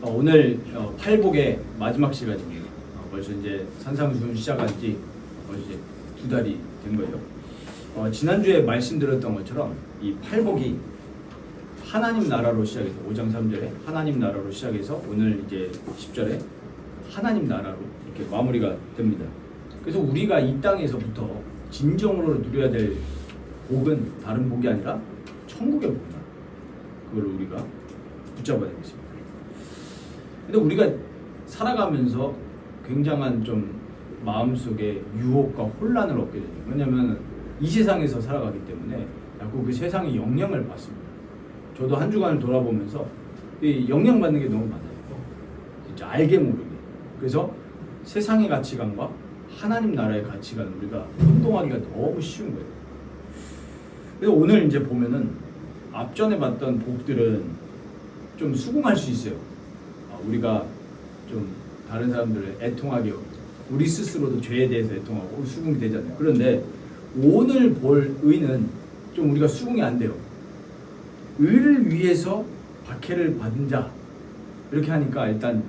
오늘 팔복의 마지막 시간입니다. 벌써 이제 산상수훈 시작한 지 벌써 이제 2달이 된 거예요. 지난주에 말씀드렸던 것처럼 이 팔복이 하나님 나라로 시작해서 5장 3절에 하나님 나라로 시작해서 오늘 이제 10절에 하나님 나라로 이렇게 마무리가 됩니다. 그래서 우리가 이 땅에서부터 진정으로 누려야 될 복은 다른 복이 아니라 천국의 복이다. 그걸 우리가 붙잡아야 되겠습니다. 근데 우리가 살아가면서 굉장한 좀 마음속에 유혹과 혼란을 얻게 되죠. 왜냐하면 이 세상에서 살아가기 때문에 자꾸 그 세상의 영향을 받습니다. 저도 한 주간을 돌아보면서 이 영향받는 게 너무 많아요. 진짜 알게 모르게. 그래서 세상의 가치관과 하나님 나라의 가치관을 우리가 혼동하기가 너무 쉬운 거예요. 그래서 오늘 이제 보면은 앞전에 봤던 복들은 좀 수긍할 수 있어요. 우리가 좀 다른 사람들을 애통하게 우리 스스로도 죄에 대해서 애통하고 수긍이 되잖아요. 그런데 오늘 볼 의는 좀 우리가 수긍이 안 돼요. 의를 위해서 박해를 받은 자 이렇게 하니까 일단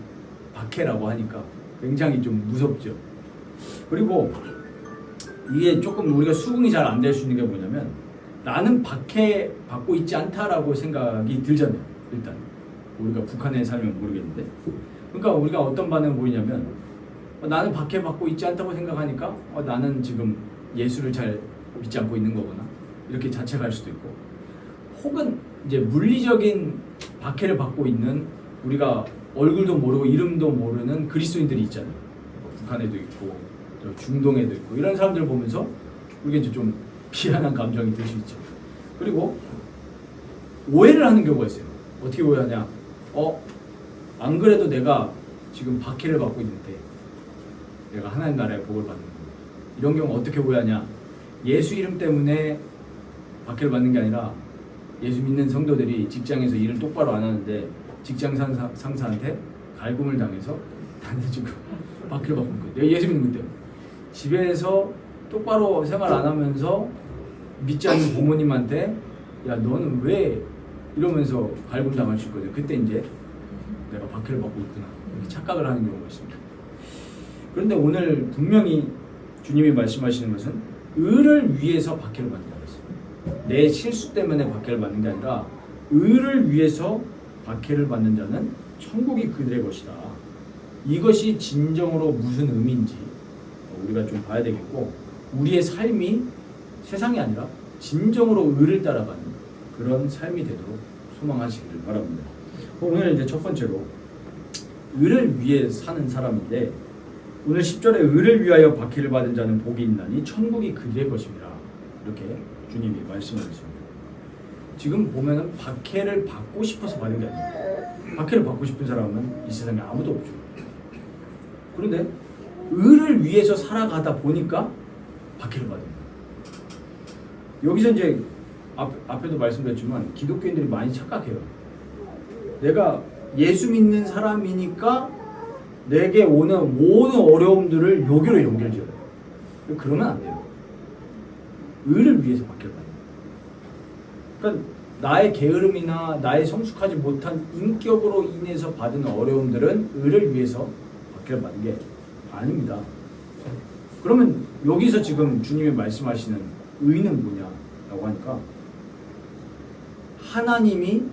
박해라고 하니까 굉장히 좀 무섭죠. 그리고 이게 조금 우리가 수긍이 잘 안 될 수 있는 게 뭐냐면 나는 박해받고 있지 않다라고 생각이 들잖아요. 일단 우리가 북한에 살면 모르겠는데 그러니까 우리가 어떤 반응을 보이냐면 나는 박해받고 있지 않다고 생각하니까 나는 지금 예수를 잘 믿지 않고 있는 거구나 이렇게 자책할 수도 있고 혹은 이제 물리적인 박해를 받고 있는 우리가 얼굴도 모르고 이름도 모르는 그리스도인들이 있잖아요. 북한에도 있고 중동에도 있고 이런 사람들을 보면서 우리가 이제 좀 비난한 감정이 들 수 있죠. 그리고 오해를 하는 경우가 있어요. 어떻게 오해하냐? 안 그래도 내가 지금 박해를 받고 있는데 내가 하나님 나라의 복을 받는 거야. 이런 경우 어떻게 오해하냐? 예수 이름 때문에 박해를 받는 게 아니라 예수 믿는 성도들이 직장에서 일을 똑바로 안 하는데 직장 상사한테 갈굼을 당해서 나는 지금 박해를 받고 있는 거야. 내가 예수 믿는 것 때문에. 집에서 똑바로 생활 안 하면서 믿지 않는 부모님한테 야 너는 왜 이러면서 갈굼 당할 수 있거든. 그때 이제 내가 박해를 받고 있구나 이렇게 착각을 하는 경우가 있습니다. 그런데 오늘 분명히 주님이 말씀하시는 것은 의를 위해서 박해를 받는다고 했어요. 내 실수 때문에 박해를 받는 게 아니라 의를 위해서 박해를 받는 자는 천국이 그들의 것이다. 이것이 진정으로 무슨 의미인지 우리가 좀 봐야 되겠고 우리의 삶이 세상이 아니라 진정으로 의를 따라가는 그런 삶이 되도록 소망하시길 바랍니다. 오늘 이제 첫 번째로 의를 위해 사는 사람인데 오늘 10절에 의를 위하여 박해를 받은 자는 복이 있나니 천국이 그들의 것입니다. 이렇게 주님이 말씀하셨습니다. 지금 보면은 박해를 받고 싶어서 받은 게 아니에요. 박해를 받고 싶은 사람은 이 세상에 아무도 없죠. 그런데 의를 위해서 살아가다 보니까 박해를 받은 거예요. 여기서 이제 앞에도 말씀드렸지만 기독교인들이 많이 착각해요. 내가 예수 믿는 사람이니까 내게 오는 모든 어려움들을 여기로 연결지어요. 그러면 안 돼요. 의를 위해서 박해를 받는 거예요. 그러니까 나의 게으름이나 나의 성숙하지 못한 인격으로 인해서 받은 어려움들은 의를 위해서 박해를 받는 게 아닙니다. 그러면 여기서 지금 주님이 말씀하시는 의는 뭐냐라고 하니까 하나님이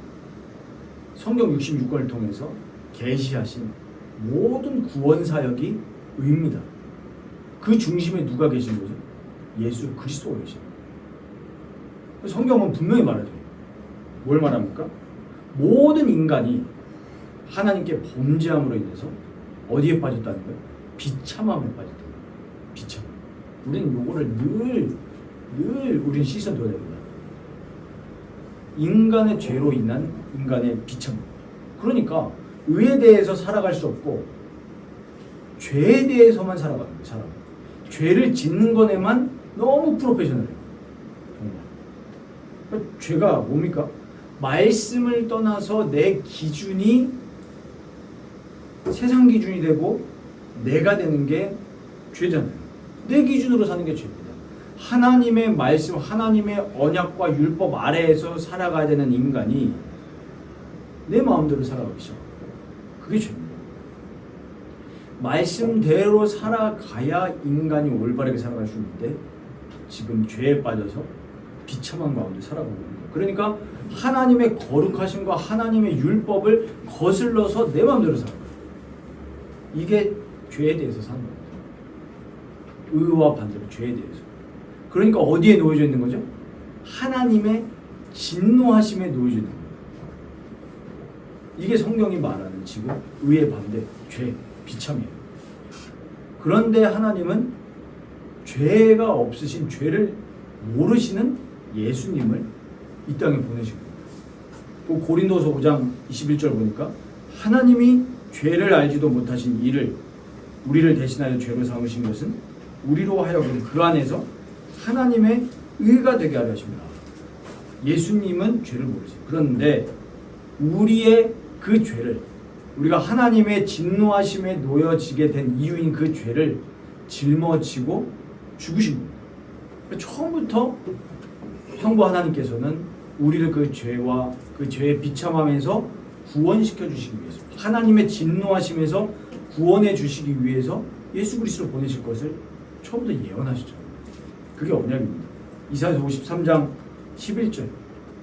성경 66권을 통해서 계시하신 모든 구원 사역이 의입니다. 그 중심에 누가 계신 거죠? 예수 그리스도가 계십니다. 성경은 분명히 말하죠. 뭘 말합니까? 모든 인간이 하나님께 범죄함으로 인해서 어디에 빠졌다는 거예요? 비참함에 빠졌다는 거예요. 비참. 우리는 요거를 늘 우리는 씻어둬야 됩니다. 인간의 죄로 인한 인간의 비참. 그러니까 의에 대해서 살아갈 수 없고 죄에 대해서만 살아가는 거예요. 사람. 죄를 짓는 것에만 너무 프로페셔널해요. 정말. 그러니까 죄가 뭡니까? 말씀을 떠나서 내 기준이 세상 기준이 되고 내가 되는 게 죄잖아요. 내 기준으로 사는 게 죄입니다. 하나님의 말씀, 하나님의 언약과 율법 아래에서 살아가야 되는 인간이 내 마음대로 살아가기 시작해요. 그게 죄입니다. 말씀대로 살아가야 인간이 올바르게 살아갈 수 있는데 지금 죄에 빠져서 비참한 가운데 살아가고 있는 거예요. 그러니까 하나님의 거룩하심과 하나님의 율법을 거슬러서 내 마음대로 살아가요. 이게 죄에 대해서 사는 겁니다. 의와 반대로 죄에 대해서. 그러니까 어디에 놓여져 있는 거죠? 하나님의 진노하심에 놓여져 있는 거예요. 이게 성경이 말하는 지금 의의 반대, 죄, 비참이에요. 그런데 하나님은 죄가 없으신, 죄를 모르시는 예수님을 이 땅에 보내신 거예요. 고린도서 5장 21절 보니까 하나님이 죄를 알지도 못하신 이를 우리를 대신하여 죄로 삼으신 것은 우리로 하여금 그 안에서 하나님의 의가 되게 하려 하십니다. 예수님은 죄를 모르세요. 그런데 우리의 그 죄를, 우리가 하나님의 진노하심에 놓여지게 된 이유인 그 죄를 짊어지고 죽으신 겁니다. 처음부터 성부 하나님께서는 우리를 그 죄와 그 죄의 비참함에서 구원시켜 주시기 위해서, 하나님의 진노하심에서 구원해 주시기 위해서 예수 그리스도를 보내실 것을 처음부터 예언하셨잖아요. 그게 언약입니다. 이사야서 53장 11절,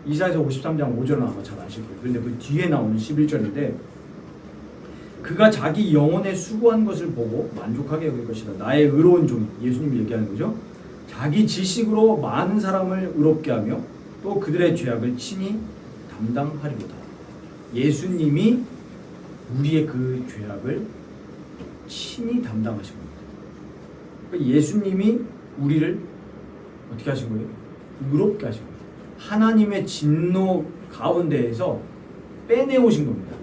이사야서 53장 5절은 아마 잘 아실 거예요. 그런데 그 뒤에 나오는 11절인데 그가 자기 영혼에 수고한 것을 보고 만족하게 여길 것이다. 나의 의로운 종이, 예수님이 얘기하는 거죠. 자기 지식으로 많은 사람을 의롭게 하며 또 그들의 죄악을 친히 담당하리로다. 예수님이 우리의 그 죄악을 친히 담당하신 겁니다. 그러니까 예수님이 우리를 어떻게 하신 거예요? 의롭게 하신 겁니다. 하나님의 진노 가운데에서 빼내오신 겁니다.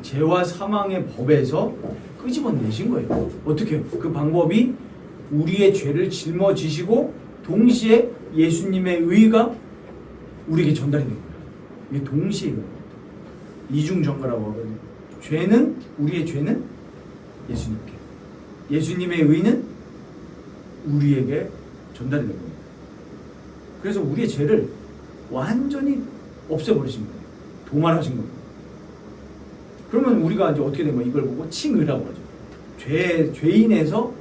죄와 사망의 법에서 끄집어내신 거예요. 어떻게? 그 방법이 우리의 죄를 짊어지시고 동시에 예수님의 의가 우리에게 전달이 된 거예요. 이게 동시에 이중전가라고 하거든요. 죄는, 우리의 죄는 예수님께, 예수님의 의는 우리에게 전달이 된 겁니다. 그래서 우리의 죄를 완전히 없애버리신 거예요. 도말하신 겁니다. 그러면 우리가 이제 어떻게 된 거예요? 이걸 보고 칭의라고 하죠. 죄인에서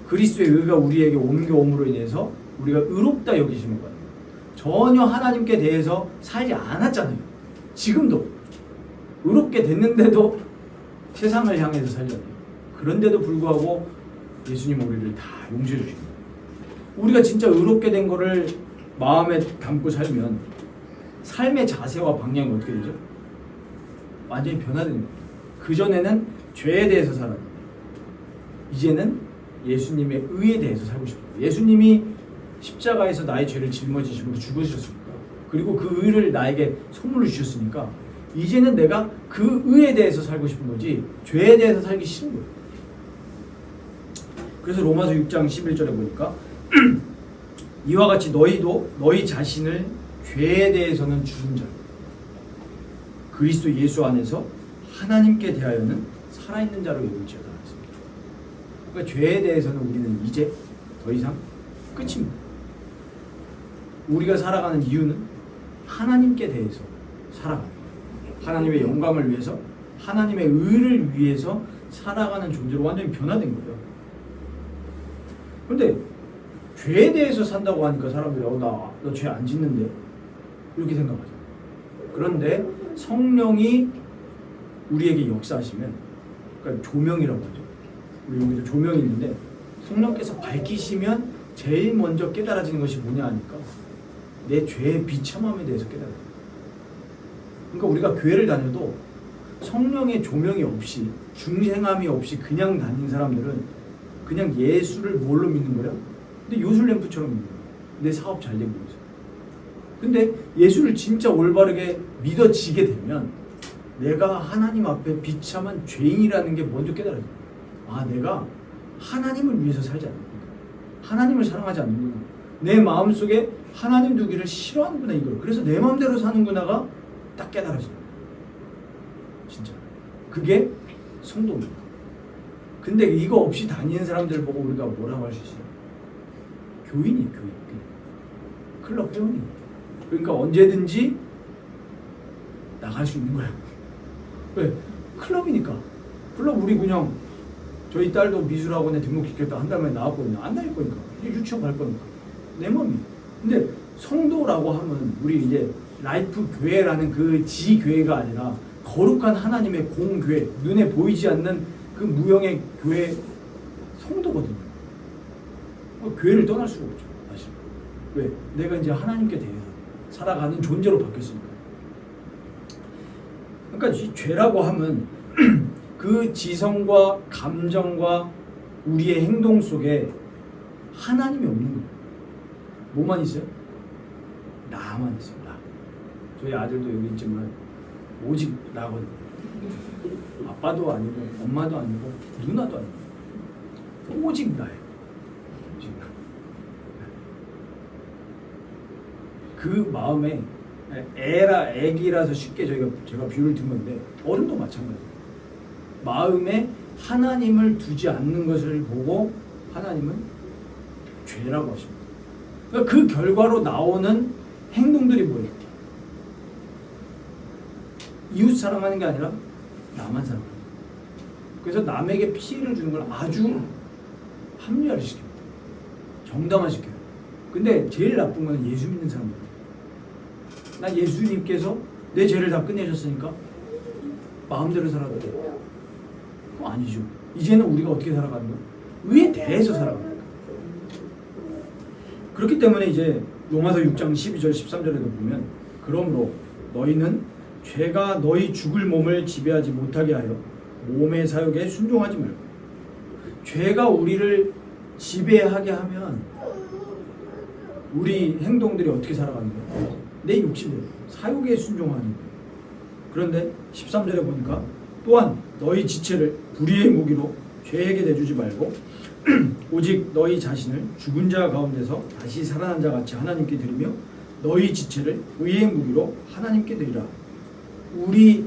그리스도의 의가 우리에게 옮겨옴으로 인해서 우리가 의롭다 여기시는 거예요. 전혀 하나님께 대해서 살지 않았잖아요. 지금도 의롭게 됐는데도 세상을 향해서 살잖아요. 그런데도 불구하고 예수님 우리를 다 용서해 주십니다. 우리가 진짜 의롭게 된 거를 마음에 담고 살면 삶의 자세와 방향이 어떻게 되죠? 완전히 변화되는 거예요. 그전에는 죄에 대해서 살았는데 이제는 예수님의 의에 대해서 살고 싶어요. 예수님이 십자가에서 나의 죄를 짊어지시고 죽으셨습니까? 그리고 그 의를 나에게 선물로 주셨으니까 이제는 내가 그 의에 대해서 살고 싶은 거지 죄에 대해서 살기 싫은 거예요. 그래서 로마서 6장 11절에 보니까 이와 같이 너희도 너희 자신을 죄에 대해서는 죽은 자, 그리스도 예수 안에서 하나님께 대하여는 살아있는 자로 여길지어다 했습니다. 그러니까 죄에 대해서는 우리는 이제 더 이상 끝입니다. 우리가 살아가는 이유는 하나님께 대해서 살아가는 거예요. 하나님의 영광을 위해서, 하나님의 의를 위해서 살아가는 존재로 완전히 변화된 거예요. 그런데 죄에 대해서 산다고 하니까 사람들이 너 죄 안 짓는데 이렇게 생각하죠. 그런데 성령이 우리에게 역사하시면, 그러니까 조명이라고 하죠. 우리 여기서 조명이 있는데 성령께서 밝히시면 제일 먼저 깨달아지는 것이 뭐냐 하니까 내 죄의 비참함에 대해서 깨달아요. 그러니까 우리가 교회를 다녀도 성령의 조명이 없이, 중생함이 없이 그냥 다니는 사람들은 그냥 예수를 뭘로 믿는 거야? 근데 요술램프처럼 믿는 거야. 내 사업 잘 되고 있어. 근데 예수를 진짜 올바르게 믿어지게 되면 내가 하나님 앞에 비참한 죄인이라는 게 먼저 깨달아져요. 아, 내가 하나님을 위해서 살지 않는구나. 하나님을 사랑하지 않는구나. 내 마음속에 하나님 두기를 싫어하는구나, 이걸. 그래서 내 마음대로 사는구나가 딱 깨달아져요. 진짜. 그게 성도입니다. 근데 이거 없이 다니는 사람들 보고 우리가 뭐라고 할 수 있어요? 교인이에요, 교인. 클럽 회원이. 그러니까 언제든지 나갈 수 있는 거야. 왜? 클럽이니까. 클럽 우리 그냥 저희 딸도 미술학원에 등록시켰다 한 달 만에 나왔거든요. 안 다닐 거니까. 이제 유치원 갈 거니까. 내 맘이. 근데 성도라고 하면 우리 이제 라이프 교회라는 그 지교회가 아니라 거룩한 하나님의 공교회, 눈에 보이지 않는 그 무형의 교회 성도거든요. 교회를 떠날 수가 없죠, 사실. 왜? 내가 이제 하나님께 대해서 살아가는 존재로 바뀌었으니까. 그러니까 이 죄라고 하면 그 지성과 감정과 우리의 행동 속에 하나님이 없는 거예요. 뭐만 있어요? 나만 있어요. 나. 저희 아들도 여기 있지만 오직 나거든요. 아빠도 아니고 엄마도 아니고 누나도 아니고 오직 나예요. 오직 나. 그 마음에 애기라서 쉽게 제가 비유를 든 건데 어른도 마찬가지예요. 마음에 하나님을 두지 않는 것을 보고 하나님은 죄라고 하십니다. 그러니까 그 결과로 나오는 행동들이 뭐예요? 이웃 사랑하는 게 아니라 나만 사랑하는 거예요. 그래서 남에게 피해를 주는 걸 아주 합리화를 시킵니다. 정당화시켜요. 근데 제일 나쁜 건 예수 믿는 사람들. 난 예수님께서 내 죄를 다 끝내셨으니까 마음대로 살아도 돼. 그거 아니죠. 이제는 우리가 어떻게 살아가는 거야? 의에 대해서 살아가는 거야. 그렇기 때문에 이제 로마서 6장 12절 13절에도 보면 그러므로 너희는 죄가 너희 죽을 몸을 지배하지 못하게 하여 몸의 사욕에 순종하지 말고. 죄가 우리를 지배하게 하면 우리 행동들이 어떻게 살아가는 거야? 내 욕심대로 사욕에 순종하는 거야. 그런데 13절에 보니까 또한 너희 지체를 불의의 무기로 죄에게 내주지 말고 오직 너희 자신을 죽은 자 가운데서 다시 살아난 자 같이 하나님께 드리며 너희 지체를 의의 무기로 하나님께 드리라. 우리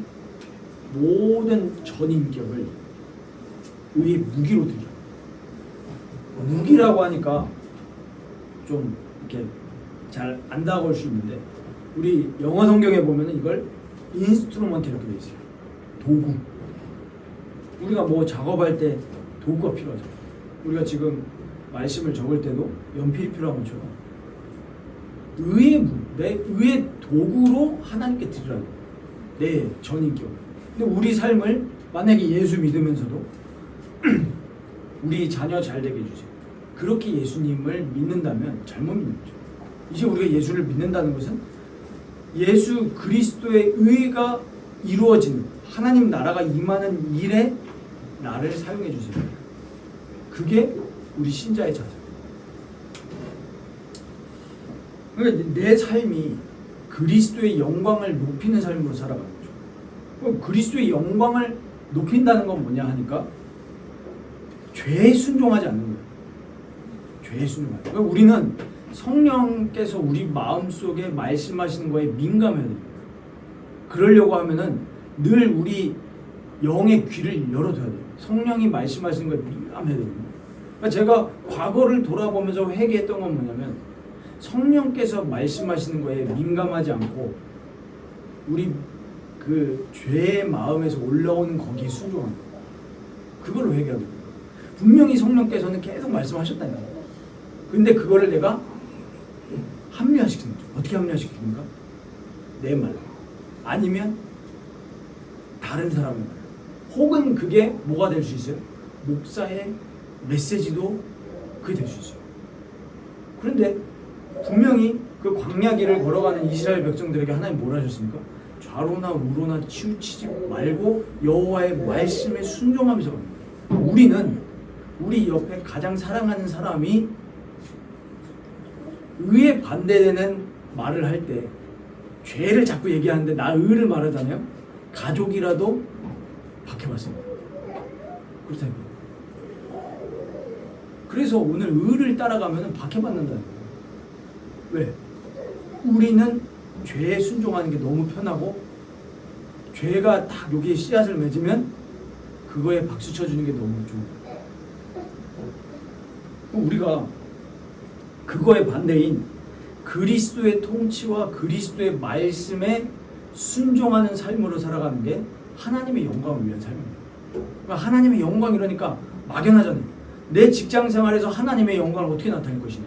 모든 전인격을 의의 무기로 드리라. 무기라고 하니까 좀 이렇게 잘 안 다가올 수 있는데 우리 영어 성경에 보면은 이걸 인스트루먼트 이렇게 돼 있어요. 도구. 우리가 뭐 작업할 때 도구가 필요하죠. 우리가 지금 말씀을 적을 때도 연필이 필요한 것처럼 내 의의 도구로 하나님께 드리라고. 내 전인격. 근데 우리 삶을 만약에 예수 믿으면서도 우리 자녀 잘 되게 해주세요. 그렇게 예수님을 믿는다면 잘못 믿는 거죠. 이제 우리가 예수를 믿는다는 것은 예수 그리스도의 의가 이루어지는 하나님 나라가 임하는 일에 나를 사용해 주세요. 그게 우리 신자의 자세. 그러니까 내 삶이 그리스도의 영광을 높이는 삶으로 살아가는 거죠. 그럼 그리스도의 영광을 높인다는 건 뭐냐 하니까 죄에 순종하지 않는 거예요. 죄에 순종하지. 그러니까 우리는 성령께서 우리 마음속에 말씀하시는 거에 민감해야 됩니다. 그러려고 하면은 늘 우리 영의 귀를 열어둬야 돼요. 성령이 말씀하시는 거에 민감해야 됩니다. 그러니까 제가 과거를 돌아보면서 회개했던 건 뭐냐면 성령께서 말씀하시는 거에 민감하지 않고 우리 그 죄의 마음에서 올라오는 거기에 순종하는 거예요. 그걸로 회개하게 돼요. 분명히 성령께서는 계속 말씀하셨다니까요. 근데 그거를 내가 합리화시키는 거죠. 어떻게 합리화시킵니까? 내 말. 아니면 다른 사람의 말. 혹은 그게 뭐가 될 수 있어요? 목사의 메시지도 그게 될 수 있어요. 그런데 분명히 그 광야길을 걸어가는 이스라엘 백성들에게 하나님 뭘 하셨습니까? 좌로나 우로나 치우치지 말고 여호와의 말씀에 순종하면서 가는 거예요. 우리는 우리 옆에 가장 사랑하는 사람이 의에 반대되는 말을 할 때 죄를 자꾸 얘기하는데 나 의를 말하잖아요. 가족이라도 박해받습니다. 그렇다니까. 그래서 오늘 의를 따라가면 박해받는다는 거예요. 왜? 우리는 죄에 순종하는 게 너무 편하고 죄가 딱 여기에 씨앗을 맺으면 그거에 박수 쳐주는 게 너무 좋은 거예요. 우리가 그거의 반대인 그리스도의 통치와 그리스도의 말씀에 순종하는 삶으로 살아가는 게 하나님의 영광을 위한 삶입니다. 그러니까 하나님의 영광 이러니까 막연하잖아요. 내 직장 생활에서 하나님의 영광을 어떻게 나타낼 것이냐.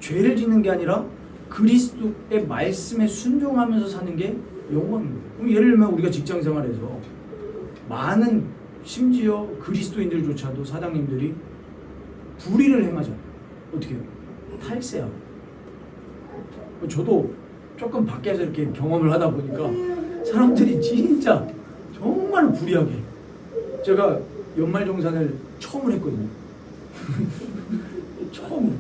죄를 짓는 게 아니라 그리스도의 말씀에 순종하면서 사는 게 영광입니다. 그럼 예를 들면 우리가 직장 생활에서 많은 심지어 그리스도인들조차도 사장님들이 불의를 행하잖아요. 어떻게 해요? 탈세하고. 저도 조금 밖에서 이렇게 경험을 하다 보니까 사람들이 진짜 정말 불의하게. 제가 연말정산을 처음으로 했거든요. 처음으로.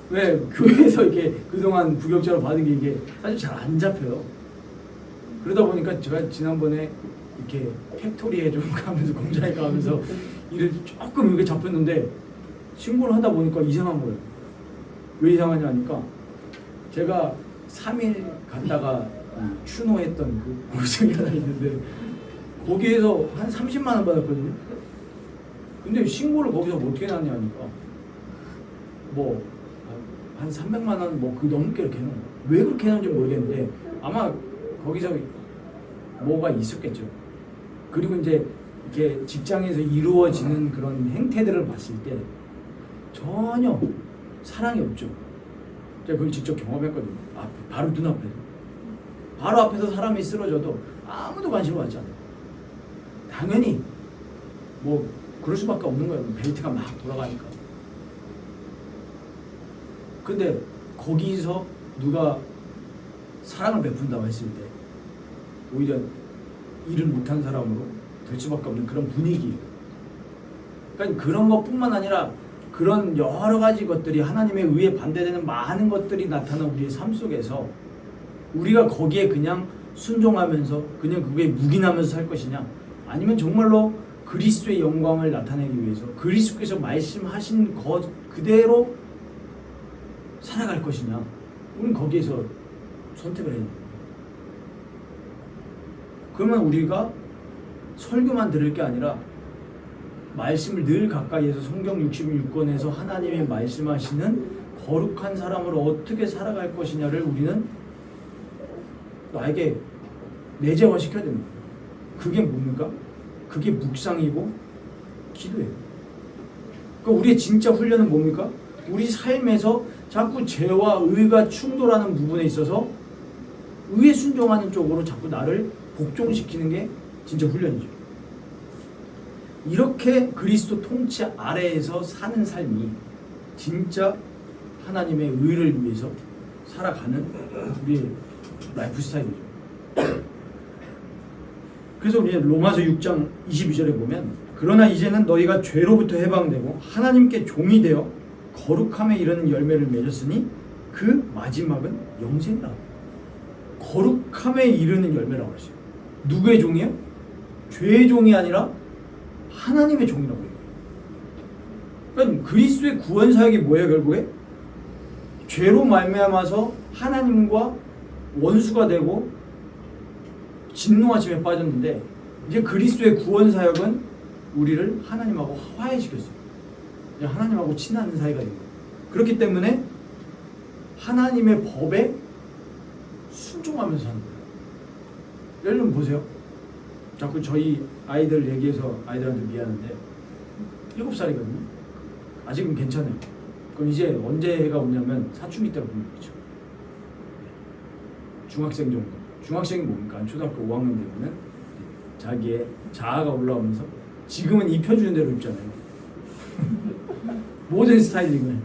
왜 교회에서 이렇게 그동안 부격자로 받은 게 이게 사실 잘 안 잡혀요. 그러다 보니까 제가 지난번에 이렇게 팩토리에 좀 가면서 공장에 가면서 일을 조금 이렇게 잡혔는데 신고를 하다 보니까 이상한 거예요. 왜 이상하냐 하니까 제가 3일 갔다가 추노했던 그 고생이 하나 있는데 거기에서 한 30만 원 받았거든요. 근데 신고를 거기서 뭐 어떻게 났냐 하니까 뭐 한 300만 원 뭐 그 넘게 이렇게 해놓은 거예요. 왜 그렇게 해놓은지 모르겠는데 아마 거기서 뭐가 있었겠죠. 그리고 이제 이렇게 직장에서 이루어지는 그런 행태들을 봤을 때 전혀 사랑이 없죠. 제가 그걸 직접 경험했거든요. 바로 눈앞에서. 바로 앞에서 사람이 쓰러져도 아무도 관심을 받지 않아요. 당연히 뭐 그럴 수밖에 없는 거예요. 벨트가 막 돌아가니까. 근데 거기서 누가 사랑을 베푼다고 했을 때 오히려 일을 못한 사람으로 될 수밖에 없는 그런 분위기예요. 그러니까 그런 것뿐만 아니라 그런 여러 가지 것들이 하나님의 의에 반대되는 많은 것들이 나타난 우리의 삶 속에서 우리가 거기에 그냥 순종하면서 그냥 그게 묵인하면서 살 것이냐, 아니면 정말로 그리스도의 영광을 나타내기 위해서 그리스도께서 말씀하신 것 그대로 살아갈 것이냐, 우리는 거기에서 선택을 해야 됩니다. 그러면 우리가 설교만 들을 게 아니라 말씀을 늘 가까이에서 성경 66권에서 하나님의 말씀하시는 거룩한 사람으로 어떻게 살아갈 것이냐를 우리는 나에게 내재화시켜야 됩니다. 그게 뭡니까? 그게 묵상이고 기도예요. 그러니까 우리의 진짜 훈련은 뭡니까? 우리 삶에서 자꾸 죄와 의가 충돌하는 부분에 있어서 의에 순종하는 쪽으로 자꾸 나를 복종시키는 게 진짜 훈련이죠. 이렇게 그리스도 통치 아래에서 사는 삶이 진짜 하나님의 의를 위해서 살아가는 우리의 라이프 스타일이죠. 그래서 우리 로마서 6장 22절에 보면, 그러나 이제는 너희가 죄로부터 해방되고 하나님께 종이 되어 거룩함에 이르는 열매를 맺었으니 그 마지막은 영생이라. 거룩함에 이르는 열매라고 했어요. 누구의 종이에요? 죄의 종이 아니라 하나님의 종이라고 해요. 그러니까 그리스도의 구원 사역이 뭐예요? 결국에 죄로 말미암아서 하나님과 원수가 되고 진노하심에 빠졌는데, 이제 그리스도의 구원 사역은 우리를 하나님하고 화해시켰어요. 하나님하고 친한 사이가 된 거예요. 그렇기 때문에 하나님의 법에 순종하면서 사는 거예요. 예를 들면 보세요. 자꾸 저희 아이들 얘기해서 아이들한테 미안한데 7살이거든요. 아직은 괜찮아요. 그럼 이제 언제가 오냐면 사춘기 때가 보면 그렇죠. 중학생 정도. 중학생이 뭡니까? 초등학교 5학년 되면 자기의 자아가 올라오면서 지금은 입혀주는 대로 입잖아요. 모든 스타일링을.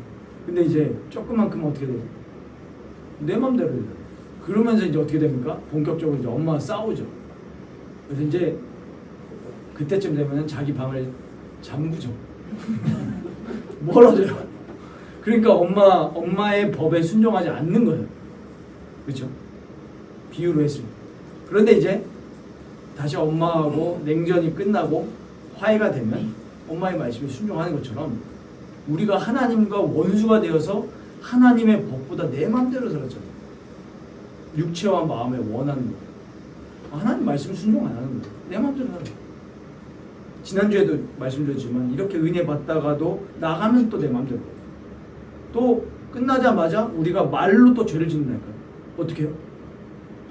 근데 이제 조금만큼 어떻게 돼요? 내 맘대로 해요. 그러면서 이제 어떻게 됩니까? 본격적으로 이제 엄마와 싸우죠. 그래서 이제 그때쯤 되면은 자기 방을 잠그죠. 멀어져요. 그러니까 엄마의 법에 순종하지 않는 거예요. 그렇죠? 비유로 했습니다. 그런데 이제 다시 엄마하고 냉전이 끝나고 화해가 되면 엄마의 말씀에 순종하는 것처럼 우리가 하나님과 원수가 되어서 하나님의 법보다 내 마음대로 살았잖아요. 육체와 마음에 원하는 거예요. 하나님 말씀 순종 안 하는 거예요. 내 마음대로 살아요. 지난주에도 말씀드렸지만 이렇게 은혜 받다가도 나가면 또 내 마음대로. 또 끝나자마자 우리가 말로 또 죄를 짓는다니까요. 어떻게 해요?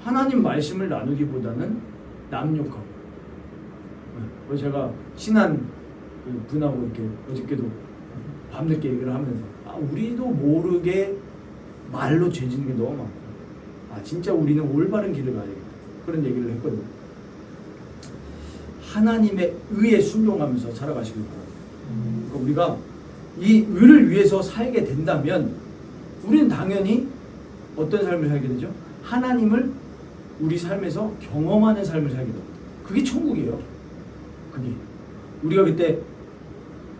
하나님 말씀을 나누기보다는 남 욕하고. 그래서 제가 친한 그 분하고 이렇게 어저께도 밤늦게 얘기를 하면서 우리도 모르게 말로 죄 짓는 게 너무 많고 진짜 우리는 올바른 길을 가야겠다 그런 얘기를 했거든요. 하나님의 의에 순종하면서 살아가시길 바랍니다. 그러니까 우리가 이 의를 위해서 살게 된다면 우리는 당연히 어떤 삶을 살게 되죠? 하나님을 우리 삶에서 경험하는 삶을 살게 됩니다. 그게 천국이에요. 그게 우리가 그때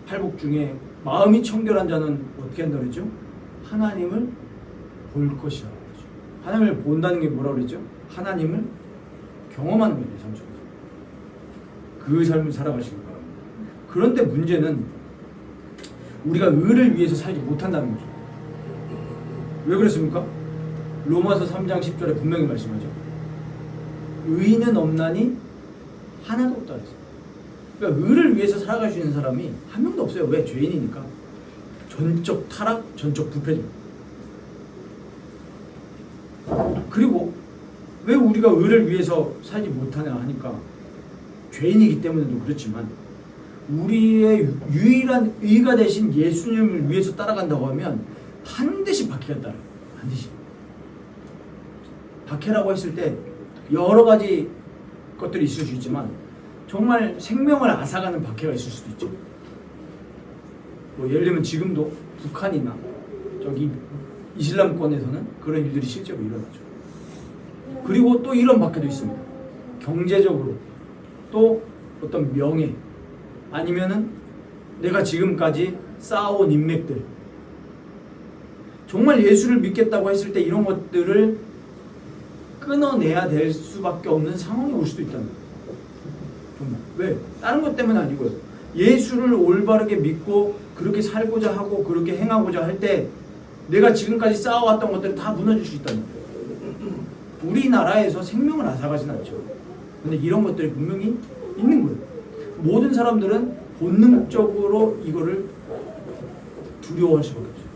팔복 중에 마음이 청결한 자는 어떻게 한다고 그랬죠? 하나님을 볼 것이라고 그랬죠. 하나님을 본다는 게 뭐라고 그랬죠? 하나님을 경험하는 거예요. 삶 속에서. 그 삶을 살아가시길 바랍니다. 그런데 문제는 우리가 의를 위해서 살지 못한다는 거죠. 왜 그랬습니까? 로마서 3장 10절에 분명히 말씀하죠. 의인은 없나니 하나도 없다 그랬어요. 그러니까 의를 위해서 살아갈 수 있는 사람이 한 명도 없어요. 왜? 죄인이니까. 전적 타락, 전적 부패죠. 그리고 왜 우리가 의를 위해서 살지 못하냐 하니까 죄인이기 때문에도 그렇지만 우리의 유일한 의가 되신 예수님을 위해서 따라간다고 하면 반드시 박해가 따라요. 반드시. 박해라고 했을 때 여러 가지 것들이 있을 수 있지만 정말 생명을 앗아가는 박해가 있을 수도 있죠. 뭐 예를 들면 지금도 북한이나 저기 이슬람권에서는 그런 일들이 실제로 일어나죠. 그리고 또 이런 박해도 있습니다. 경제적으로 또 어떤 명예 아니면은 내가 지금까지 쌓아온 인맥들 정말 예수를 믿겠다고 했을 때 이런 것들을 끊어내야 될 수밖에 없는 상황이 올 수도 있다는 거예요. 정말. 왜? 다른 것 때문은 아니고요. 예수를 올바르게 믿고 그렇게 살고자 하고 그렇게 행하고자 할 때 내가 지금까지 쌓아왔던 것들이 다 무너질 수 있다는 거예요. 우리나라에서 생명을 앗아가진 않죠. 근데 이런 것들이 분명히 있는 거예요. 모든 사람들은 본능적으로 이거를 두려워할 수밖에 없어요.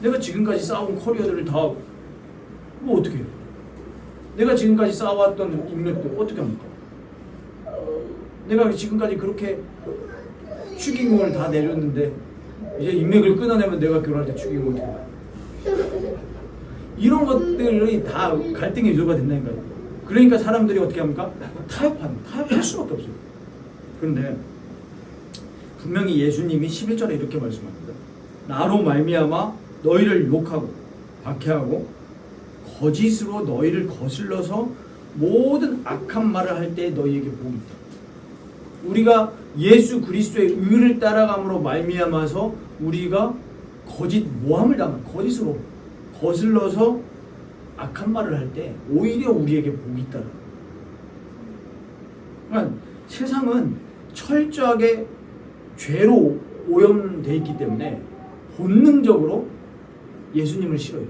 내가 지금까지 쌓아온 커리어들을 다 뭐 어떻게 해요? 내가 지금까지 쌓아왔던 인맥들 어떻게 합니까? 내가 지금까지 그렇게 축의금을 다 내줬는데 이제 인맥을 끊어내면 내가 결혼할 때 축의금을 어떻게 해요? 이런 것들이 다 갈등의 요소가 된다니까요. 그러니까 사람들이 어떻게 합니까? 타협할 수밖에 없어요. 그런데 분명히 예수님이 11절에 이렇게 말씀합니다. 나로 말미암아 너희를 욕하고 박해하고 거짓으로 너희를 거슬러서 모든 악한 말을 할 때 너희에게 복이 있다. 우리가 예수 그리스도의 의를 따라감으로 말미암아서 우리가 거짓 모함을 당한 거짓으로 거슬러서 악한 말을 할 때 오히려 우리에게 복이 있다. 그러니까 세상은 철저하게 죄로 오염되어 있기 때문에 본능적으로 예수님을 싫어해요.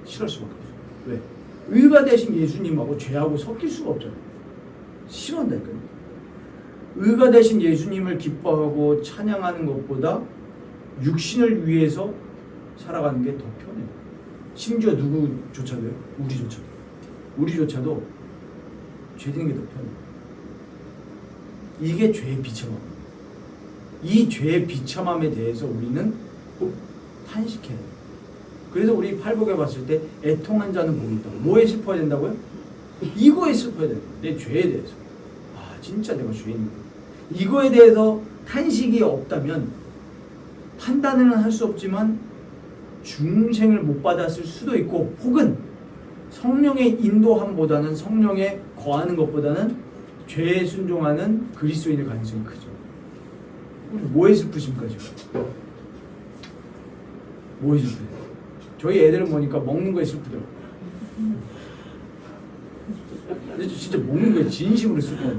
싫어할 수밖에 없어요. 왜? 의가 되신 예수님하고 죄하고 섞일 수가 없잖아요. 싫어한다니까요. 의가 되신 예수님을 기뻐하고 찬양하는 것보다 육신을 위해서 살아가는 게 더 편해요. 심지어 누구조차도요? 우리조차도 죄 짓는 게 더 편해요. 이게 죄의 비참함. 이 죄의 비참함에 대해서 우리는 탄식해야 돼요. 그래서 우리 팔복에 봤을 때 애통한 자는 복이 있다. 뭐에 슬퍼야 된다고요? 이거에 슬퍼야 돼요. 내 죄에 대해서. 진짜 내가 죄인이다. 이거에 대해서 탄식이 없다면 판단은 할 수 없지만 중생을 못 받았을 수도 있고 혹은 성령의 인도함보다는 성령에 거하는 것보다는 죄에 순종하는 그리스도인의 가능성이 크죠. 우리 뭐에 슬프십니까 지금? 뭐에 슬프세요? 저희 애들은 보니까 먹는 거에 슬프더라고요. 근데 진짜 먹는 거에 진심으로 슬퍼요.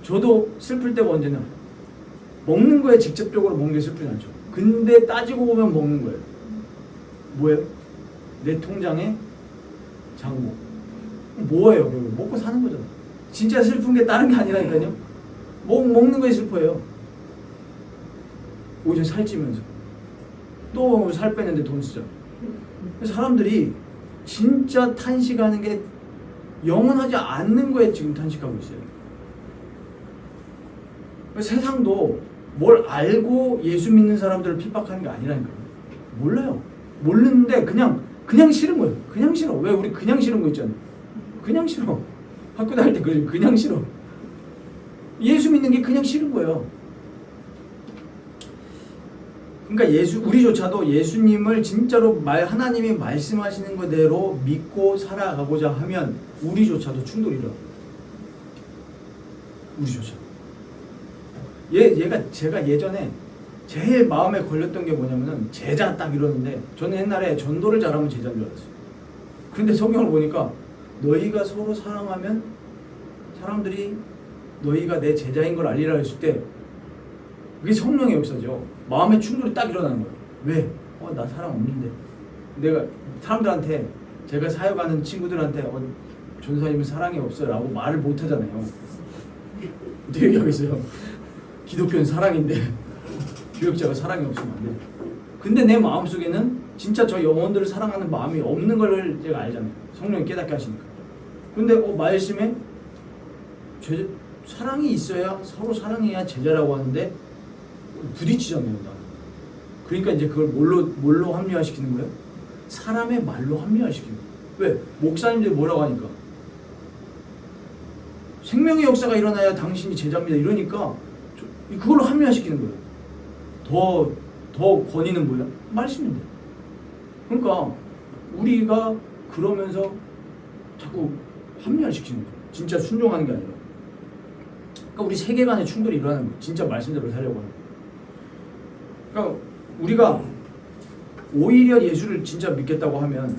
저도 슬플 때가 언제나 먹는 거에 직접적으로 먹는 게 슬프지 않죠. 근데 따지고 보면 먹는 거예요. 뭐예요? 내 통장에 장모. 뭐예요? 먹고 사는 거잖아. 진짜 슬픈 게 다른 게 아니라니까요. 먹는 거에 슬퍼요. 오히려 살찌면서. 또 살 빼는데 돈 쓰죠. 사람들이 진짜 탄식하는 게 영원하지 않는 거에 지금 탄식하고 있어요. 세상도 뭘 알고 예수 믿는 사람들을 핍박하는 게 아니라니까요. 몰라요. 모르는데 그냥 싫은 거예요. 그냥 싫어. 왜 우리 그냥 싫은 거 있잖아요. 그냥 싫어. 학교 다닐 때 그냥 싫어. 예수 믿는 게 그냥 싫은 거예요. 그러니까 우리조차도 예수님을 진짜로 하나님이 말씀하시는 그대로 믿고 살아가고자 하면 우리조차도 충돌이 일어나요. 우리조차도. 제가 예전에 제일 마음에 걸렸던 게 뭐냐면은 제자 딱 이러는데 저는 옛날에 전도를 잘하면 제자인 줄 알았어요. 근데 성경을 보니까 너희가 서로 사랑하면 사람들이 너희가 내 제자인 걸 알리라 했을 때 그게 성령의 역사죠. 마음의 충돌이 딱 일어나는 거예요. 왜? 나 사랑 없는데. 내가 사람들한테 제가 사역하는 친구들한테 전사님은 사랑이 없어요 라고 말을 못 하잖아요. 어떻게 얘기하겠어요? 기독교는 사랑인데 교역자가 사랑이 없으면 안 돼. 근데 내 마음속에는 진짜 저 영혼들을 사랑하는 마음이 없는 걸 제가 알잖아요. 성령이 깨닫게 하시니까. 근데 말씀에 사랑이 있어야 서로 사랑해야 제자라고 하는데 부딪히잖아요. 나는. 그러니까 이제 그걸 뭘로 합리화시키는 거예요? 사람의 말로 합리화시키는 거예요. 왜? 목사님들이 뭐라고 하니까 생명의 역사가 일어나야 당신이 제자입니다 이러니까 그걸로 합리화시키는 거예요. 더 권위는 뭐야? 말씀인데. 그러니까 우리가 그러면서 자꾸 합리화시키는 거예요. 진짜 순종하는 게 아니라. 그러니까 우리 세계관의 충돌이 일어나는 거예요. 진짜 말씀대로 살려고 하는 거예요. 그러니까 우리가 오히려 예수를 진짜 믿겠다고 하면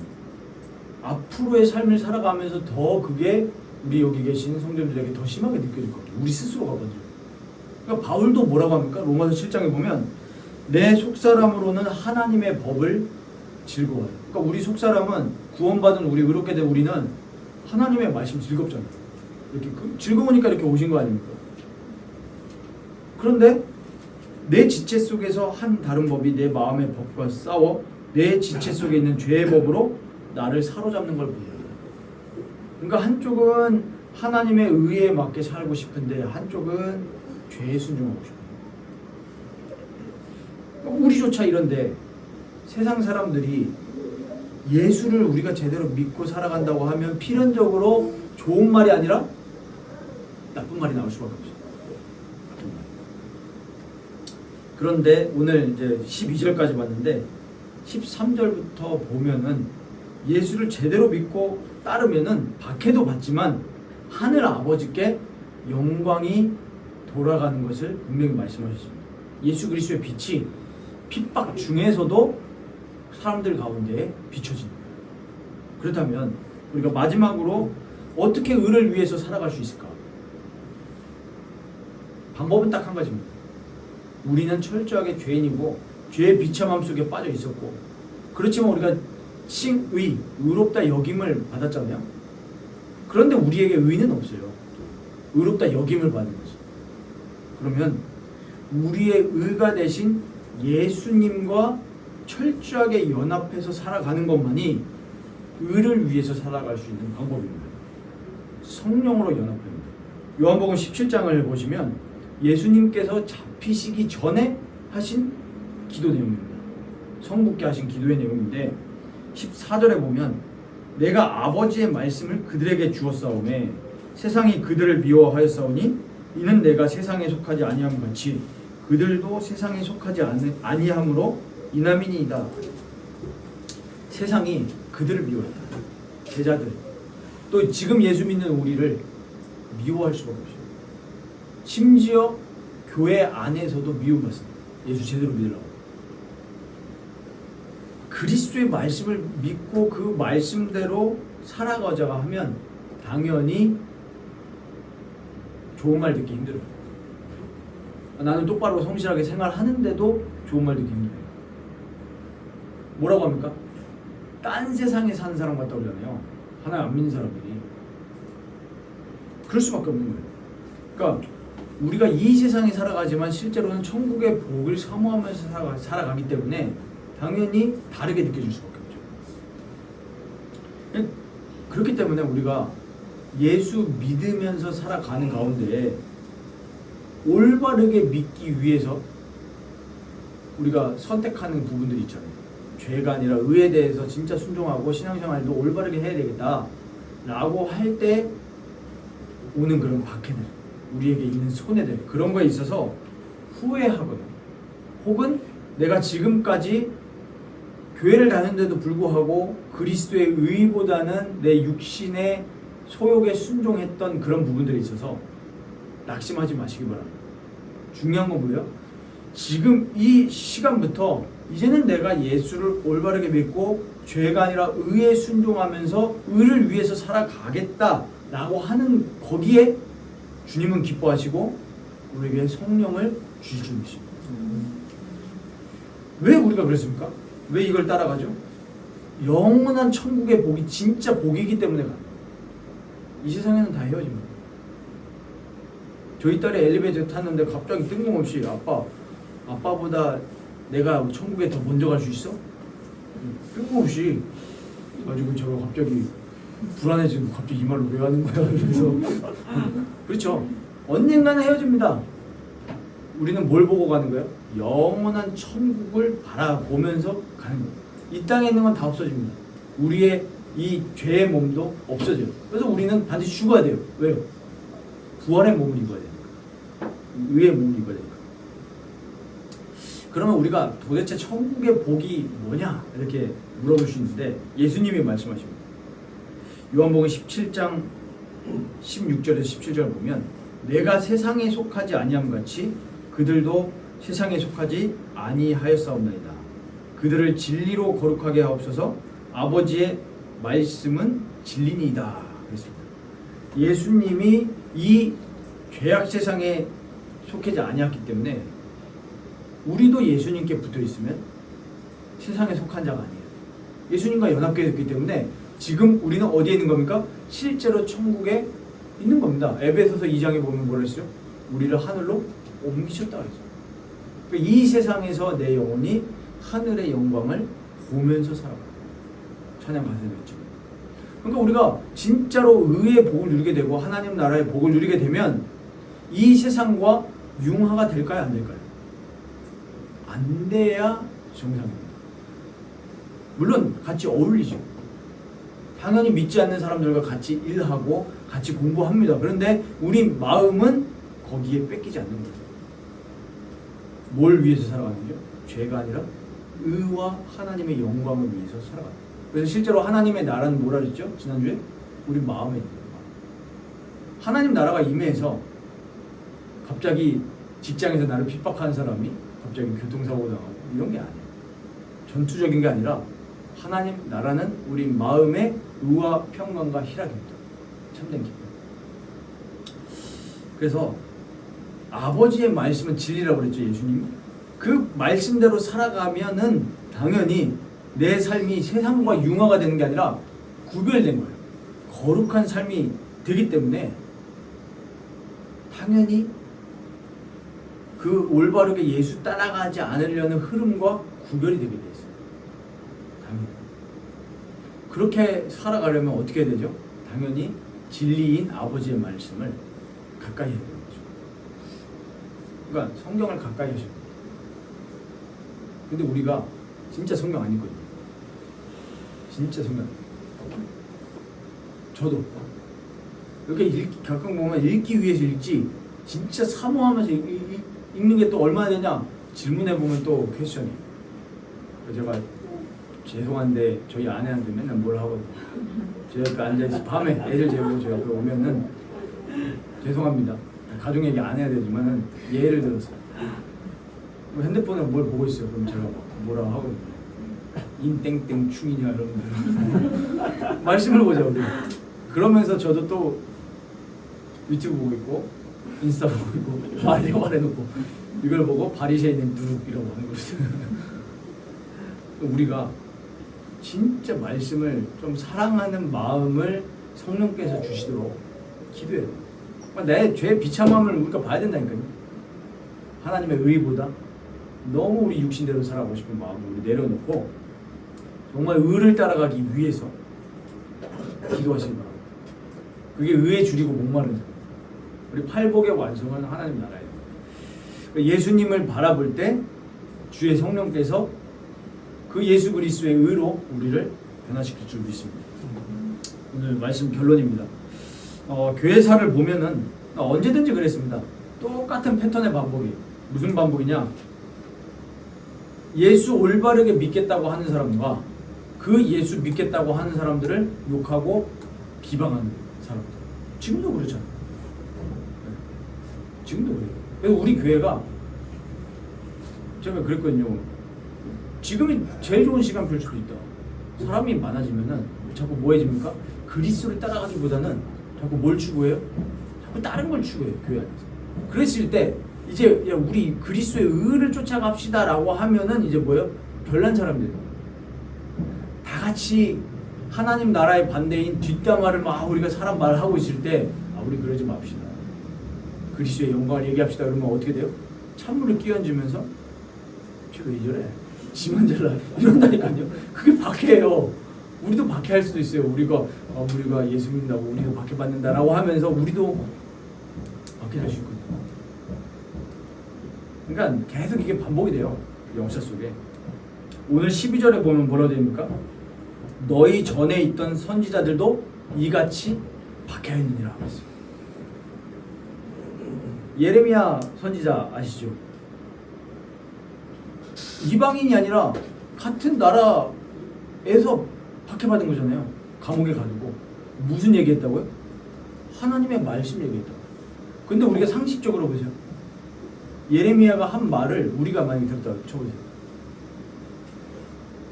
앞으로의 삶을 살아가면서 더 그게 우리 여기 계신 성도들에게 더 심하게 느껴질 것 같아요. 우리 스스로가 먼저. 그러니까 바울도 뭐라고 합니까? 로마서 7장에 보면 내 속사람으로는 하나님의 법을 즐거워요. 그러니까 우리 속사람은 구원받은 우리 의롭게 된 우리는 하나님의 말씀 즐겁잖아요. 이렇게 즐거우니까 이렇게 오신 거 아닙니까? 그런데 내 지체 속에서 한 다른 법이 내 마음의 법과 싸워 내 지체 속에 있는 죄의 법으로 나를 사로잡는 걸 보여요. 그러니까 한쪽은 하나님의 의에 맞게 살고 싶은데 한쪽은 죄에 순종하고 싶어요. 우리조차 이런데 세상 사람들이 예수를 우리가 제대로 믿고 살아간다고 하면 필연적으로 좋은 말이 아니라 나쁜 말이 나올 수밖에 없어요. 그런데 오늘 이제 12절까지 봤는데 13절부터 보면은 예수를 제대로 믿고 따르면은 박해도 받지만 하늘 아버지께 영광이 돌아가는 것을 분명히 말씀하셨습니다. 예수 그리스도의 빛이 핍박 중에서도 사람들 가운데 비춰진다. 그렇다면 우리가 마지막으로 어떻게 의를 위해서 살아갈 수 있을까? 방법은 딱 한 가지입니다. 우리는 철저하게 죄인이고 죄의 비참함 속에 빠져 있었고 그렇지만 우리가 칭의, 의롭다 여김을 받았잖아요. 그런데 우리에게 의는 없어요. 의롭다 여김을 받는 거죠. 그러면 우리의 의가 되신 예수님과 철저하게 연합해서 살아가는 것만이 의를 위해서 살아갈 수 있는 방법입니다. 성령으로 연합합니다. 요한복음 17장을 보시면 예수님께서 잡히시기 전에 하신 기도 내용입니다. 성국께 하신 기도의 내용인데 14절에 보면 내가 아버지의 말씀을 그들에게 주었사오매 세상이 그들을 미워하였사오니 이는 내가 세상에 속하지 아니함 같이 그들도 세상에 속하지 아니함으로 이남이니이다. 세상이 그들을 미워했다. 제자들 또 지금 예수 믿는 우리를 미워할 수밖에 없어요. 심지어 교회 안에서도 미움받습니다. 예수 제대로 믿으려고. 그리스도의 말씀을 믿고 그 말씀대로 살아가자가 하면 당연히 좋은 말 듣기 힘들어요. 나는 똑바로 성실하게 생활하는데도 좋은 말 듣기 힘들어요. 뭐라고 합니까? 딴 세상에 사는 사람 같다고 그러잖아요. 하나님 안 믿는 사람들이. 그럴 수밖에 없는 거예요. 그러니까 우리가 이 세상에 살아가지만 실제로는 천국의 복을 사모하면서 살아가기 때문에 당연히 다르게 느껴질 수밖에 없죠. 그렇기 때문에 우리가 예수 믿으면서 살아가는 가운데 올바르게 믿기 위해서 우리가 선택하는 부분들이 있잖아요. 죄가 아니라 의에 대해서 진짜 순종하고 신앙생활도 올바르게 해야 되겠다 라고 할 때 오는 그런 박해들, 우리에게 있는 손해들, 그런 거에 있어서 후회하거나 혹은 내가 지금까지 교회를 다녔는데도 불구하고 그리스도의 의보다는 내 육신의 소욕에 순종했던 그런 부분들이 있어서 낙심하지 마시기 바랍니다. 중요한 건 뭐예요? 지금 이 시간부터 이제는 내가 예수를 올바르게 믿고 죄가 아니라 의에 순종하면서 의를 위해서 살아가겠다라고 하는 거기에 주님은 기뻐하시고 우리에게 성령을 주실 줄 믿습니다. 왜 우리가 그랬습니까? 왜 이걸 따라가죠? 영원한 천국의 복이 진짜 복이기 때문에 가요. 이 세상에는 다 헤어집니다. 저희 딸이 엘리베이터 탔는데 갑자기 뜬금없이 아빠보다 내가 천국에 더 먼저 갈 수 있어? 뜬금없이 가지고 제가 갑자기 불안해지고 갑자기 이 말로 왜 하는 거야? 그래서 그렇죠. 언젠가는 헤어집니다. 우리는 뭘 보고 가는 거예요? 영원한 천국을 바라보면서 가는 거예요. 이 땅에 있는 건 다 없어집니다. 우리의 이 죄의 몸도 없어져요. 그래서 우리는 반드시 죽어야 돼요. 왜요? 부활의 몸을 입어야 되니까. 의의 몸을 입어야 되니까. 그러면 우리가 도대체 천국의 복이 뭐냐? 이렇게 물어볼 수 있는데 예수님이 말씀하십니다. 요한복음 17장 16절에서 17절 보면 내가 세상에 속하지 아니함 같이 그들도 세상에 속하지 아니하였사옵나이다. 그들을 진리로 거룩하게 하옵소서. 아버지의 말씀은 진리니이다. 그랬습니다. 예수님이 이 죄악 세상에 속하지 아니었기 때문에 우리도 예수님께 붙어 있으면 세상에 속한 자가 아니에요. 예수님과 연합되었기 때문에 지금 우리는 어디에 있는 겁니까? 실제로 천국에 있는 겁니다. 에베소서 2장에 보면 뭐라 했어요? 우리를 하늘로 옮기셨다고 했어요. 그러니까 이 세상에서 내 영혼이 하늘의 영광을 보면서 살아가요. 찬양 가사에 있죠. 그러니까 우리가 진짜로 의의 복을 누리게 되고 하나님 나라의 복을 누리게 되면 이 세상과 융화가 될까요? 안 될까요? 안 돼야 정상입니다. 물론 같이 어울리죠. 당연히 믿지 않는 사람들과 같이 일하고 같이 공부합니다. 그런데 우리 마음은 거기에 뺏기지 않는 거예요. 뭘 위해서 살아가는 거죠? 죄가 아니라 의와 하나님의 영광을 위해서 살아가는 거예요. 그래서 실제로 하나님의 나라는 뭐라 그랬죠? 지난주에? 우리 마음에 있는 거예요. 하나님 나라가 임해서 갑자기 직장에서 나를 핍박하는 사람이 갑자기 교통사고 나가고 이런 게 아니에요. 전투적인 게 아니라 하나님 나라는 우리 마음의 의와 평강과 희락입니다. 참된 기쁨. 그래서 아버지의 말씀은 진리라고 그랬죠, 예수님이. 그 말씀대로 살아가면은 당연히 내 삶이 세상과 융화가 되는 게 아니라 구별된 거예요. 거룩한 삶이 되기 때문에 당연히 그 올바르게 예수 따라가지 않으려는 흐름과 구별이 되게 돼 있어요. 당연히. 그렇게 살아가려면 어떻게 해야 되죠? 당연히 진리인 아버지의 말씀을 가까이 해야 되는 거죠. 그러니까 성경을 가까이 하셔야 돼요. 근데 우리가 진짜 성경 안 읽거든요. 진짜 성경 안 읽어요. 저도 이렇게 가끔 보면 읽기 위해서 읽지 진짜 사모하면서 읽는 게 또 얼마나 되냐 질문해보면 또 퀘스천이. 제가 죄송한데 저희 아내한테 맨날 뭐라 하거든요. 제가 옆에 앉아있어 밤에 애를 재우고 제 옆에 오면은 죄송합니다. 가족 얘기 안 해야 되지만은 예를 들어서 핸드폰에 뭘 보고 있어요. 그럼 제가 뭐라 하거든요. 인땡땡 충이냐 여러분들 말씀을 보자 우리. 그러면서 저도 또 유튜브 보고 있고 인스타 보고 있고 말해놓고 이걸 보고 바리새인은 누룩 이러고 하는 거죠. 우리가 진짜 말씀을 좀 사랑하는 마음을 성령께서 주시도록 기도해요. 내 죄의 비참함을 우리가 봐야 된다니까요. 하나님의 의보다 너무 우리 육신대로 살아가고 싶은 마음을 우리 내려놓고 정말 의를 따라가기 위해서 기도하시기 바랍니다. 그게 의에 줄이고 목마른 삶. 우리 팔복의 완성은 하나님 나라예요. 예수님을 바라볼 때 주의 성령께서 그 예수 그리스도의 의로 우리를 변화시킬 줄 믿습니다. 오늘 말씀 결론입니다. 교회사를 보면은 언제든지 그랬습니다. 똑같은 패턴의 반복이에요. 무슨 반복이냐? 예수 올바르게 믿겠다고 하는 사람과 그 예수 믿겠다고 하는 사람들을 욕하고 비방하는 사람들. 지금도 그렇잖아요. 지금도 그래요. 그래서 우리 교회가 제가 그랬거든요. 지금이 제일 좋은 시간 펼 수도 있다. 사람이 많아지면은 자꾸 뭐 해집니까? 그리스도를 따라가기보다는 자꾸 뭘 추구해요? 자꾸 다른 걸 추구해요. 교회 안에서. 그랬을 때 이제 야 우리 그리스도의 의를 쫓아갑시다라고 하면은 이제 뭐예요? 별난 사람들. 다 같이 하나님 나라의 반대인 뒷담화를 막 우리가 사람 말하고 있을 때 우리 그러지 맙시다. 그리스도의 영광을 얘기합시다. 그러면 어떻게 돼요? 찬물을 끼얹으면서 쟤왜 이래? 지만 잘라 이런다니까요. 그게 박해예요. 우리도 박해할 수도 있어요. 우리가 예수 믿는다고 우리도 박해받는다라고 하면서 우리도 박해할 수 있거든요. 그러니까 계속 이게 반복이 돼요. 역사 속에. 오늘 12절에 보면 뭐라고 됩니까? 너희 전에 있던 선지자들도 이같이 박해하였느니라 하셨어요. 예레미야 선지자 아시죠? 이방인이 아니라 같은 나라에서 박해받은 거잖아요. 감옥에 가두고. 무슨 얘기했다고요? 하나님의 말씀 얘기했다고요. 근데 우리가 상식적으로 보세요. 예레미야가 한 말을 우리가 만약에 들었다고 쳐보세요.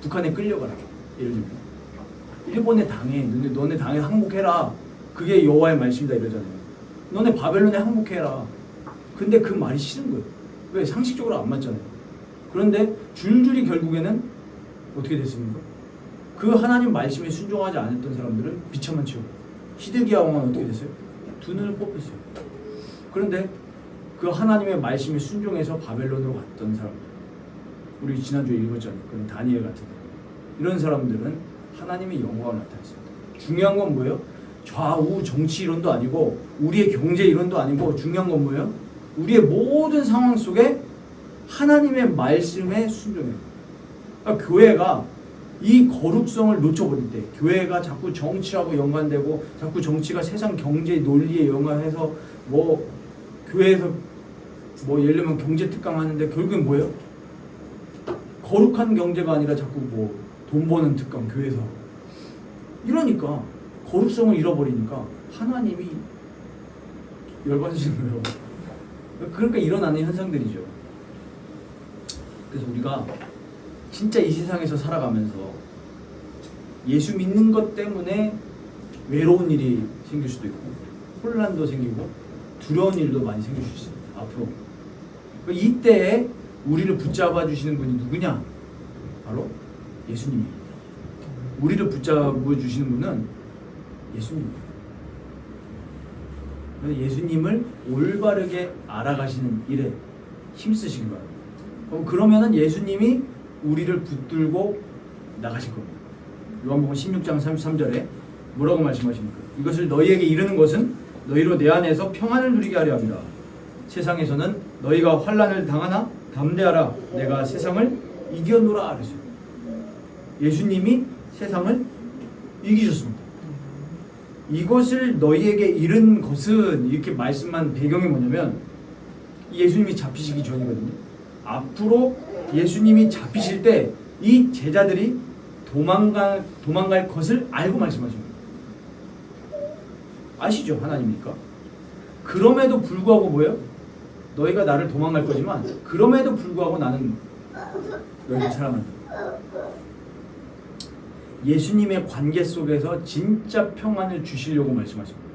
북한에 끌려가라. 예를 들면 일본의 당에 너네 당에 항복해라. 그게 여호와의 말씀이다 이러잖아요. 너네 바벨론에 항복해라. 근데 그 말이 싫은 거예요. 왜? 상식적으로 안 맞잖아요. 그런데 줄줄이 결국에는 어떻게 됐습니까? 그 하나님 말씀에 순종하지 않았던 사람들은 비참한 치고 히드기야 왕은 어떻게 됐어요? 두 눈을 뽑혔어요. 그런데 그 하나님의 말씀에 순종해서 바벨론으로 갔던 사람들, 우리 지난주에 읽었잖아요. 그런 다니엘 같은 사람. 이런 사람들은 하나님의 영광을 나타냈습니다. 중요한 건 뭐예요? 좌우 정치 이론도 아니고 우리의 경제 이론도 아니고 중요한 건 뭐예요? 우리의 모든 상황 속에 하나님의 말씀에 순종해요. 그러니까 교회가 이 거룩성을 놓쳐버릴 때, 교회가 자꾸 정치하고 연관되고 자꾸 정치가 세상 경제 논리에 연관해서 뭐 교회에서 뭐 예를 들면 경제 특강 하는데 결국엔 뭐예요? 거룩한 경제가 아니라 자꾸 뭐 돈 버는 특강 교회에서 이러니까 거룩성을 잃어버리니까 하나님이 열받으시는 거예요. 그러니까 일어나는 현상들이죠. 그래서 우리가 진짜 이 세상에서 살아가면서 예수 믿는 것 때문에 외로운 일이 생길 수도 있고 혼란도 생기고 두려운 일도 많이 생길 수 있어요. 앞으로 이때에 우리를 붙잡아 주시는 분이 누구냐? 바로 예수님이에요. 우리를 붙잡아 주시는 분은 예수님이에요. 그래서 예수님을 올바르게 알아가시는 일에 힘쓰시기 바랍니다. 그러면은 예수님이 우리를 붙들고 나가실 겁니다. 요한복음 16장 33절에 뭐라고 말씀하십니까? 이것을 너희에게 이르는 것은 너희로 내 안에서 평안을 누리게 하려 합니다. 세상에서는 너희가 환난을 당하나 담대하라. 내가 세상을 이겨노라 그랬어요. 예수님이 세상을 이기셨습니다. 이것을 너희에게 이른 것은 이렇게 말씀한 배경이 뭐냐면 예수님이 잡히시기 전이거든요. 앞으로 예수님이 잡히실 때 이 제자들이 도망갈 것을 알고 말씀하십니다. 아시죠? 하나님이니까. 그럼에도 불구하고 뭐예요? 너희가 나를 도망갈 거지만 그럼에도 불구하고 나는 너희를 사랑한다. 예수님의 관계 속에서 진짜 평안을 주시려고 말씀하십니다.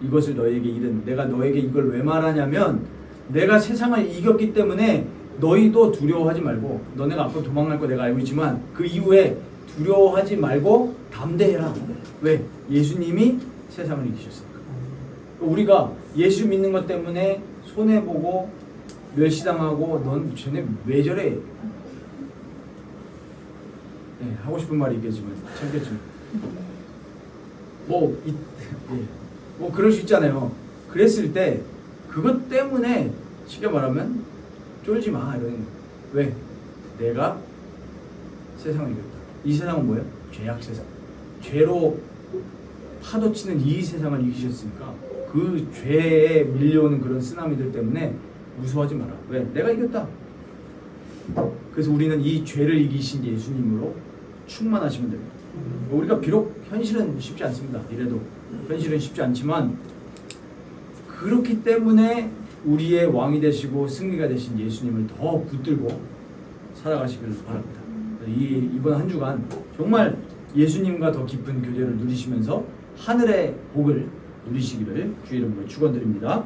이것을 너희에게 이른, 내가 너에게 이걸 왜 말하냐면 내가 세상을 이겼기 때문에 너희도 두려워하지 말고, 너네가 앞으로 도망갈 거 내가 알고 있지만 그 이후에 두려워하지 말고 담대해라. 왜? 예수님이 세상을 이기셨으니까. 우리가 예수 믿는 것 때문에 손해보고 멸시당하고 넌 쟤네 왜 저래? 네, 하고 싶은 말이 있겠지만 참겠죠. 뭐 그럴 수 있잖아요. 그랬을 때 그것 때문에 쉽게 말하면 쫄지 마 이러는 거예요. 왜? 내가 세상을 이겼다. 이 세상은 뭐예요? 죄악 세상. 죄로 파도치는 이 세상을 이기셨으니까 그 죄에 밀려오는 그런 쓰나미들 때문에 무서워하지 마라. 왜? 내가 이겼다. 그래서 우리는 이 죄를 이기신 예수님으로 충만하시면 됩니다. 우리가 비록 현실은 쉽지 않습니다. 이래도 현실은 쉽지 않지만 그렇기 때문에 우리의 왕이 되시고 승리가 되신 예수님을 더 붙들고 살아가시길 바랍니다. 이번 한 주간 정말 예수님과 더 깊은 교제를 누리시면서 하늘의 복을 누리시기를 주의 이름으로 축원드립니다.